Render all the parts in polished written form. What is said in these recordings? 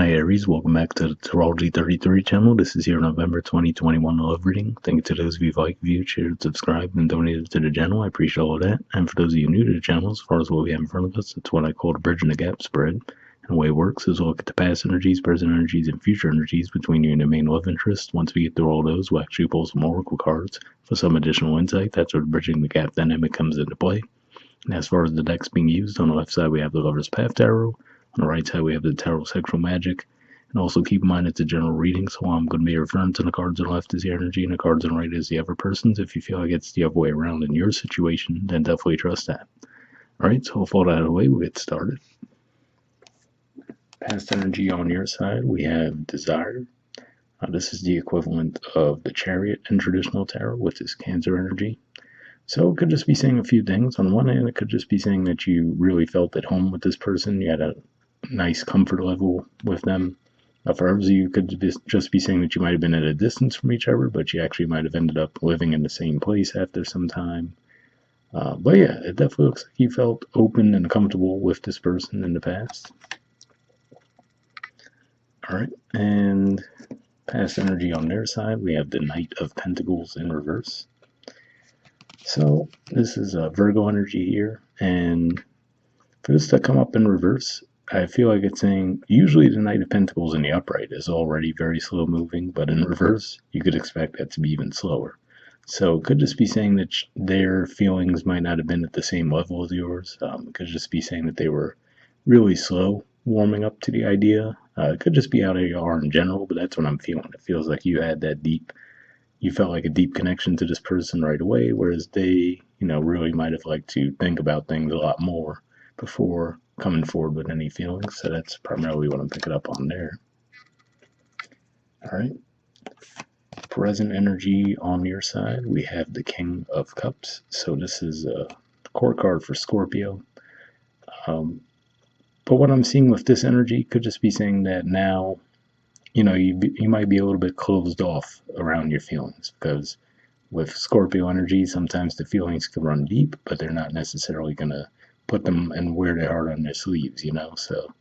Hi Aries, welcome back to the Astrology 33 channel. This is your November 2021 love reading. Thank you to those of you who viewed, shared, subscribed, and donated to the channel. I appreciate all of that. And for those of you new to the channel, as far as what we have in front of us, it's what I call the bridging the gap spread. And the way it works is we'll look at the past energies, present energies, and future energies between you and the main love interest. Once we get through all those, we'll actually pull some oracle cards for some additional insight. That's where the bridging the gap dynamic comes into play. And as far as the decks being used, on the left side we have the Lover's Path Tarot. On the right side we have the Tarot Sexual Magic. And also keep in mind it's a general reading, so I'm going to be referring to the cards on the left as the energy and the cards on the right as the other person's. If you feel like it's the other way around in your situation, then definitely trust that. Alright, so with all that out of the way, we'll get started. Past energy on your side, we have Desire. This is the equivalent of the Chariot in traditional tarot, which is Cancer energy. So it could just be saying a few things. On one hand, it could just be saying that you really felt at home with this person. You had a nice comfort level with them. For others, you could just be saying that you might have been at a distance from each other, but you actually might have ended up living in the same place after some time. But yeah, it definitely looks like you felt open and comfortable with this person in the past. Alright, and past energy on their side, we have the Knight of Pentacles in reverse. So this is a Virgo energy here, and for this to come up in reverse, I feel like it's saying usually the Knight of Pentacles in the upright is already very slow moving, but in reverse, you could expect that to be even slower. So it could just be saying that their feelings might not have been at the same level as yours. It could just be saying that they were really slow warming up to the idea. It could just be how they are in general, but that's what I'm feeling. It feels like you had that you felt like a deep connection to this person right away, whereas they, really might have liked to think about things a lot more before coming forward with any feelings. So that's primarily what I'm picking up on there. All right. Present energy on your side, we have the King of Cups. So this is a court card for Scorpio. But what I'm seeing with this energy could just be saying that now, you might be a little bit closed off around your feelings, because with Scorpio energy, sometimes the feelings can run deep, but they're not necessarily going to put them and wear their heart on their sleeves, So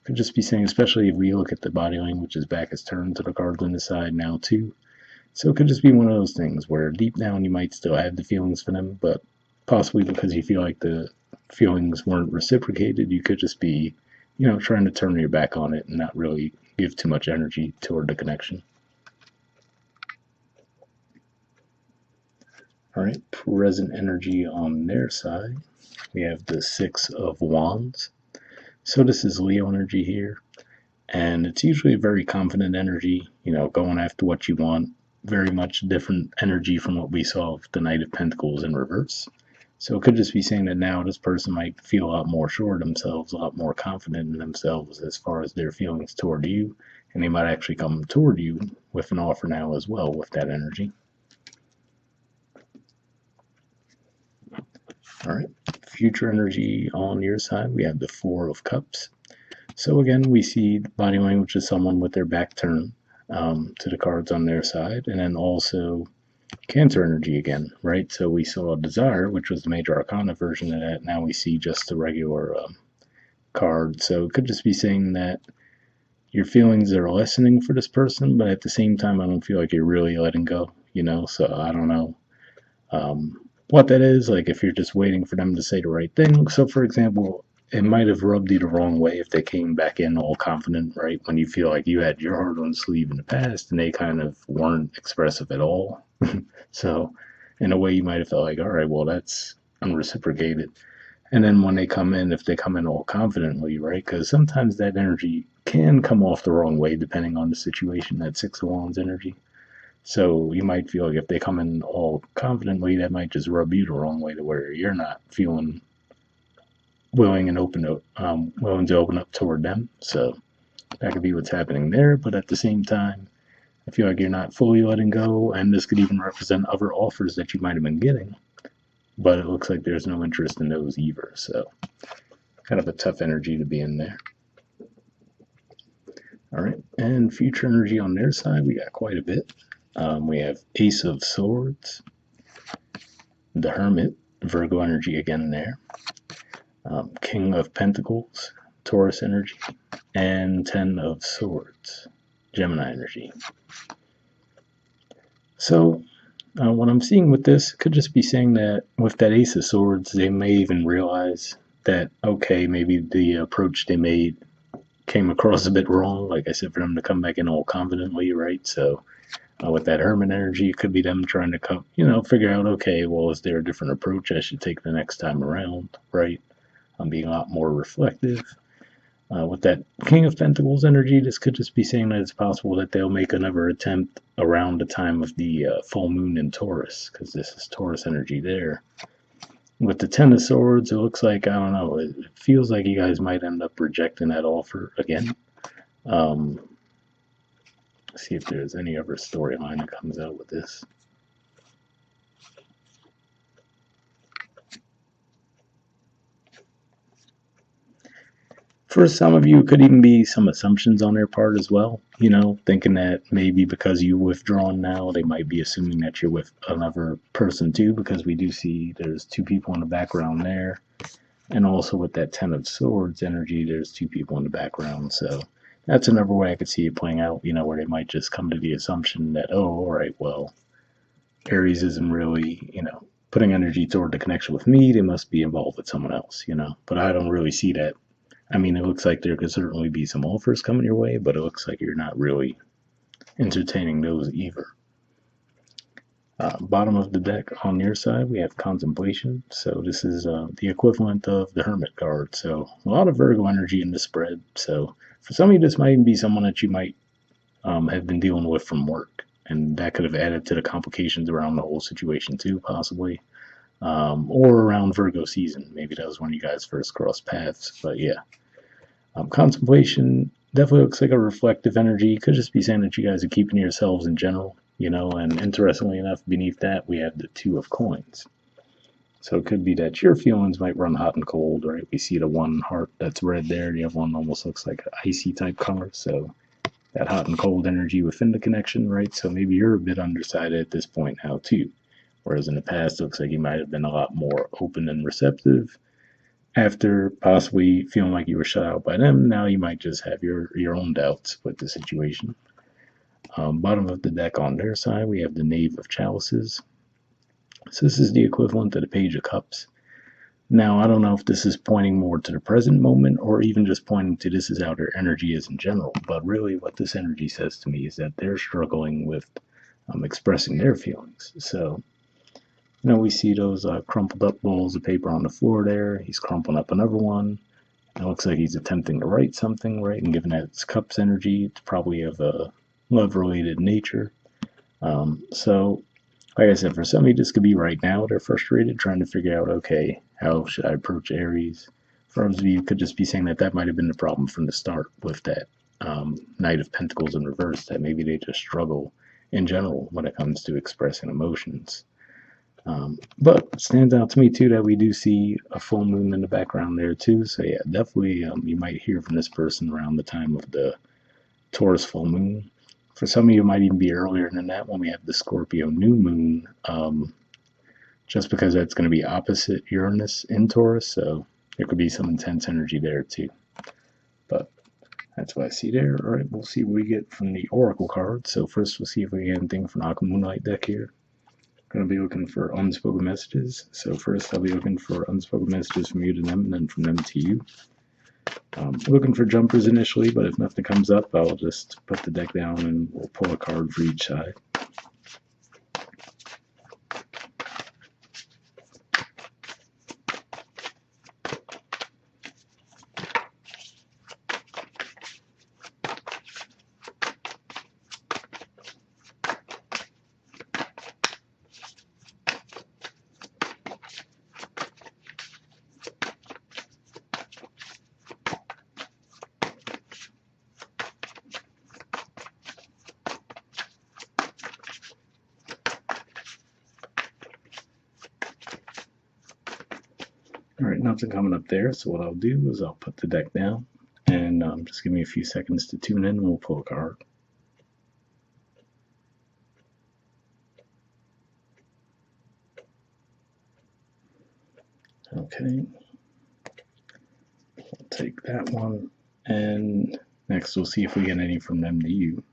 could just be saying, especially if we look at the body language, his back is turned to the cards on the side now too. So it could just be one of those things where deep down you might still have the feelings for them, but possibly because you feel like the feelings weren't reciprocated, you could just be, trying to turn your back on it and not really give too much energy toward the connection. All right, present energy on their side, we have the Six of Wands. So this is Leo energy here, and it's usually a very confident energy, going after what you want. Very much different energy from what we saw with the Knight of Pentacles in reverse. So it could just be saying that now this person might feel a lot more sure of themselves, a lot more confident in themselves as far as their feelings toward you, and they might actually come toward you with an offer now as well with that energy. All right, future energy on your side, we have the Four of Cups. So again, we see body language of someone with their back turned to the cards on their side, and then also Cancer energy again, right? So we saw Desire, which was the major arcana version of that. Now we see just the regular card. So it could just be saying that your feelings are lessening for this person, but at the same time, I don't feel like you're really letting go, So I don't know what that is, like if you're just waiting for them to say the right thing. So for example, it might have rubbed you the wrong way if they came back in all confident, right? When you feel like you had your heart on the sleeve in the past and they kind of weren't expressive at all. So in a way you might have felt like, all right, well, that's unreciprocated. And then when they come in, if they come in all confidently, right? Because sometimes that energy can come off the wrong way depending on the situation, that Six of Wands energy. So you might feel like if they come in all confidently, that might just rub you the wrong way to where you're not feeling willing to open up toward them. So that could be what's happening there. But at the same time, I feel like you're not fully letting go, and this could even represent other offers that you might have been getting, but it looks like there's no interest in those either. So kind of a tough energy to be in there. All right, and future energy on their side, we got quite a bit. We have Ace of Swords, the Hermit, Virgo energy again there, King of Pentacles, Taurus energy, and 10 of Swords, Gemini energy. So what I'm seeing with this could just be saying that with that Ace of Swords, they may even realize that, okay, maybe the approach they made came across a bit wrong. Like I said, for them to come back in all confidently, right? So with that Hermit energy, it could be them trying to come, figure out, okay, well, is there a different approach I should take the next time around, right? I'm being a lot more reflective. With that King of Pentacles energy, this could just be saying that it's possible that they'll make another attempt around the time of the full moon in Taurus, because this is Taurus energy there. With the Ten of Swords, it looks like, I don't know, it feels like you guys might end up rejecting that offer again. See if there's any other storyline that comes out with this. For some of you, it could even be some assumptions on their part as well. Thinking that maybe because you withdrawn now, they might be assuming that you're with another person too, because we do see there's two people in the background there. And also with that Ten of Swords energy, there's two people in the background. So that's another way I could see it playing out, where they might just come to the assumption that, oh, all right, well, Aries isn't really, putting energy toward the connection with me. They must be involved with someone else, But I don't really see that. I mean, it looks like there could certainly be some offers coming your way, but it looks like you're not really entertaining those either. Bottom of the deck on your side, we have Contemplation. So this is the equivalent of the Hermit card. So a lot of Virgo energy in the spread. So for some of you, this might be someone that you might have been dealing with from work. And that could have added to the complications around the whole situation too, possibly. Or around Virgo season. Maybe that was when you guys first crossed paths. But yeah. Contemplation definitely looks like a reflective energy. It could just be saying that you guys are keeping yourselves in general, and interestingly enough, beneath that, we have the Two of Coins. So it could be that your feelings might run hot and cold, right? We see the one heart that's red there. The other one almost looks like an icy type color. So that hot and cold energy within the connection, right? So maybe you're a bit undecided at this point now, too. Whereas in the past, it looks like you might have been a lot more open and receptive. After possibly feeling like you were shut out by them, now you might just have your own doubts with the situation. Bottom of the deck on their side, we have the Knave of Chalices. So this is the equivalent to the Page of Cups. Now, I don't know if this is pointing more to the present moment or even just pointing to this is how their energy is in general. But really, what this energy says to me is that they're struggling with expressing their feelings. So we see those crumpled up balls of paper on the floor there. He's crumpling up another one. It looks like he's attempting to write something, right? And given that it's Cups energy, it's probably of a love-related nature. So, like I said, for some of you, this could be right now. They're frustrated, trying to figure out, okay, how should I approach Aries? For others of you, could just be saying that that might have been the problem from the start with that Knight of Pentacles in reverse, that maybe they just struggle in general when it comes to expressing emotions. But it stands out to me too that we do see a full moon in the background there too. So yeah, definitely you might hear from this person around the time of the Taurus full moon. For some of you, it might even be earlier than that when we have the Scorpio new moon, just because that's going to be opposite Uranus in Taurus. So there could be some intense energy there too. But that's what I see there. All right, we'll see what we get from the Oracle card. So first, we'll see if we get anything from the Aqua Moonlight deck here. Going to be looking for unspoken messages. So first I'll be looking for unspoken messages from you to them and then from them to you. Looking for jumpers initially, but if nothing comes up, I'll just put the deck down and we'll pull a card for each side. All right, nothing coming up there. So what I'll do is I'll put the deck down and just give me a few seconds to tune in and we'll pull a card. Okay. I'll take that one And next we'll see if we get any from them to you.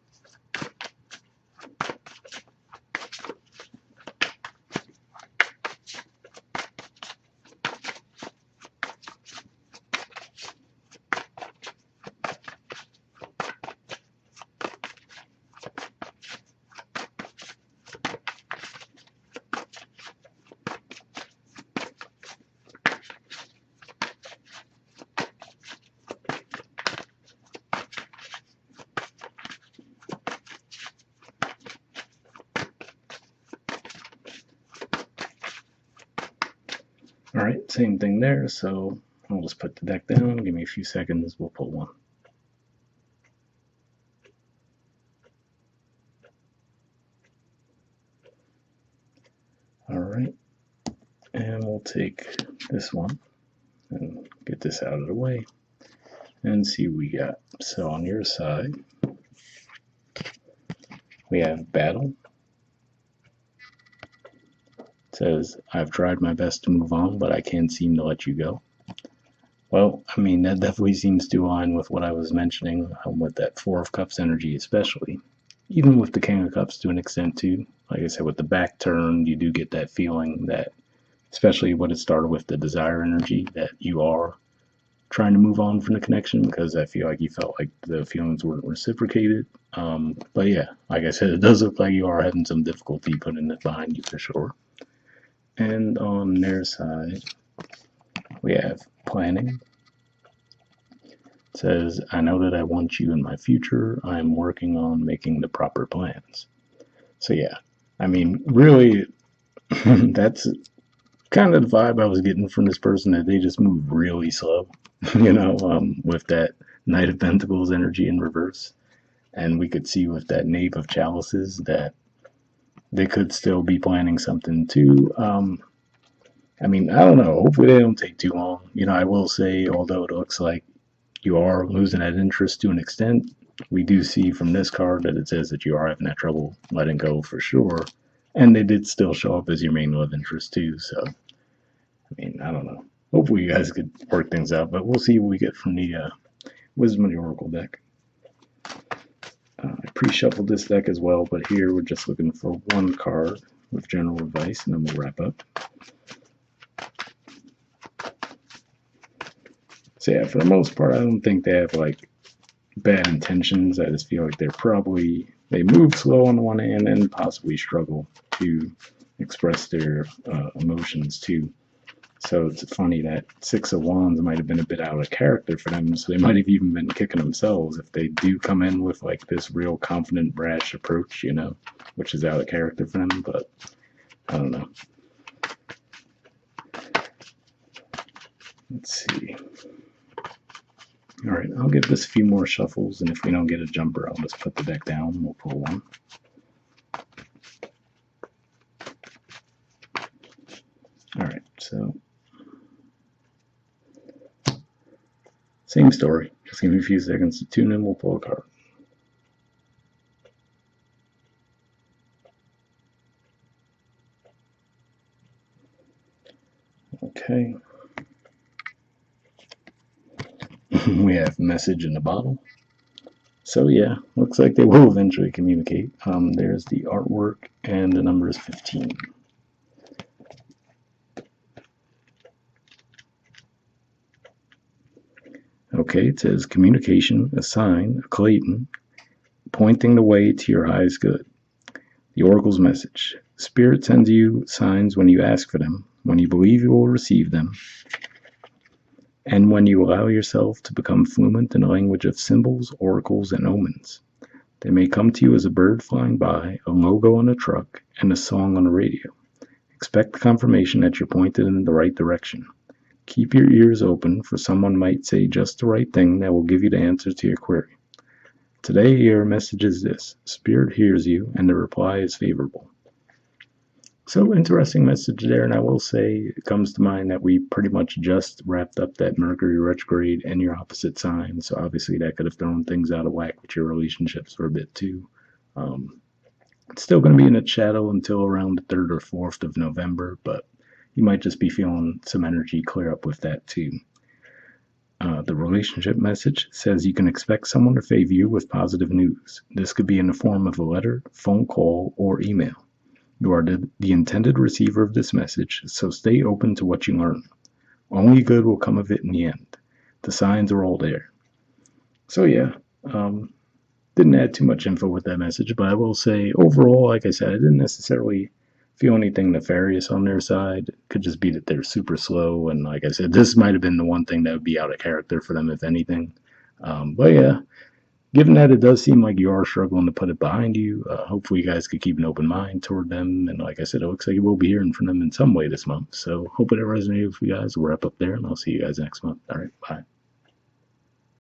All right, same thing there. So I'll just put the deck down. Give me a few seconds. We'll pull one. All right, and we'll take this one and get this out of the way and see what we got. So on your side, we have Battle. It says, I've tried my best to move on, but I can't seem to let you go. Well, I mean, that definitely seems to align with what I was mentioning with that Four of Cups energy, especially. Even with the King of Cups to an extent, too. Like I said, with the back turn, you do get that feeling that, especially what it started with the desire energy, that you are trying to move on from the connection, because I feel like you felt like the feelings weren't reciprocated. But yeah, like I said, it does look like you are having some difficulty putting it behind you for sure. And on their side, we have planning. It says, I know that I want you in my future. I am working on making the proper plans. So yeah, I mean, really, that's kind of the vibe I was getting from this person, that they just move really slow, with that Knight of Pentacles energy in reverse. And we could see with that Knave of Chalices that they could still be planning something too. I mean, I don't know. Hopefully they don't take too long. I will say, although it looks like you are losing that interest to an extent, we do see from this card that it says that you are having that trouble letting go for sure. And they did still show up as your main love interest too. So, I mean, I don't know. Hopefully you guys could work things out, but we'll see what we get from the Wisdom of the Oracle deck. I pre-shuffled this deck as well, but here we're just looking for one card with general advice, and then we'll wrap up. So yeah, for the most part, I don't think they have like bad intentions. I just feel like they move slow on the one hand and possibly struggle to express their emotions too. So it's funny that Six of Wands might have been a bit out of character for them. So they might have even been kicking themselves if they do come in with like this real confident, brash approach, which is out of character for them. But I don't know. Let's see. All right, I'll give this a few more shuffles, and if we don't get a jumper, I'll just put the deck down and we'll pull one. All right, so same story. Just give me a few seconds to tune in, we'll pull a card. Okay. We have message in the bottle. So yeah, looks like they will eventually communicate. There's the artwork, and the number is 15. Okay, it says communication, a sign, a Clayton, pointing the way to your highest good. The Oracle's message. Spirit sends you signs when you ask for them, when you believe you will receive them, and when you allow yourself to become fluent in the language of symbols, oracles, and omens. They may come to you as a bird flying by, a logo on a truck, and a song on the radio. Expect confirmation that you're pointed in the right direction. Keep your ears open, for someone might say just the right thing that will give you the answer to your query. Today, your message is this: Spirit hears you, and the reply is favorable. So, interesting message there, and I will say it comes to mind that we pretty much just wrapped up that Mercury retrograde in your opposite sign, so obviously that could have thrown things out of whack with your relationships for a bit too. It's still going to be in its shadow until around the 3rd or 4th of November, but you might just be feeling some energy clear up with that too. The relationship message says you can expect someone to favor you with positive news. This could be in the form of a letter, phone call, or email. You are the intended receiver of this message, so stay open to what you learn. Only good will come of it in the end. The signs are all there. So yeah, didn't add too much info with that message, but I will say overall, like I said, I didn't necessarily feel anything nefarious on their side. It could just be that they're super slow, and like I said, this might have been the one thing that would be out of character for them, if anything. But yeah, given that it does seem like you are struggling to put it behind you, hopefully you guys could keep an open mind toward them. And like I said, it looks like you will be hearing from them in some way this month. So hopefully that resonated with you guys. We'll wrap up there, and I'll see you guys next month. All right, bye.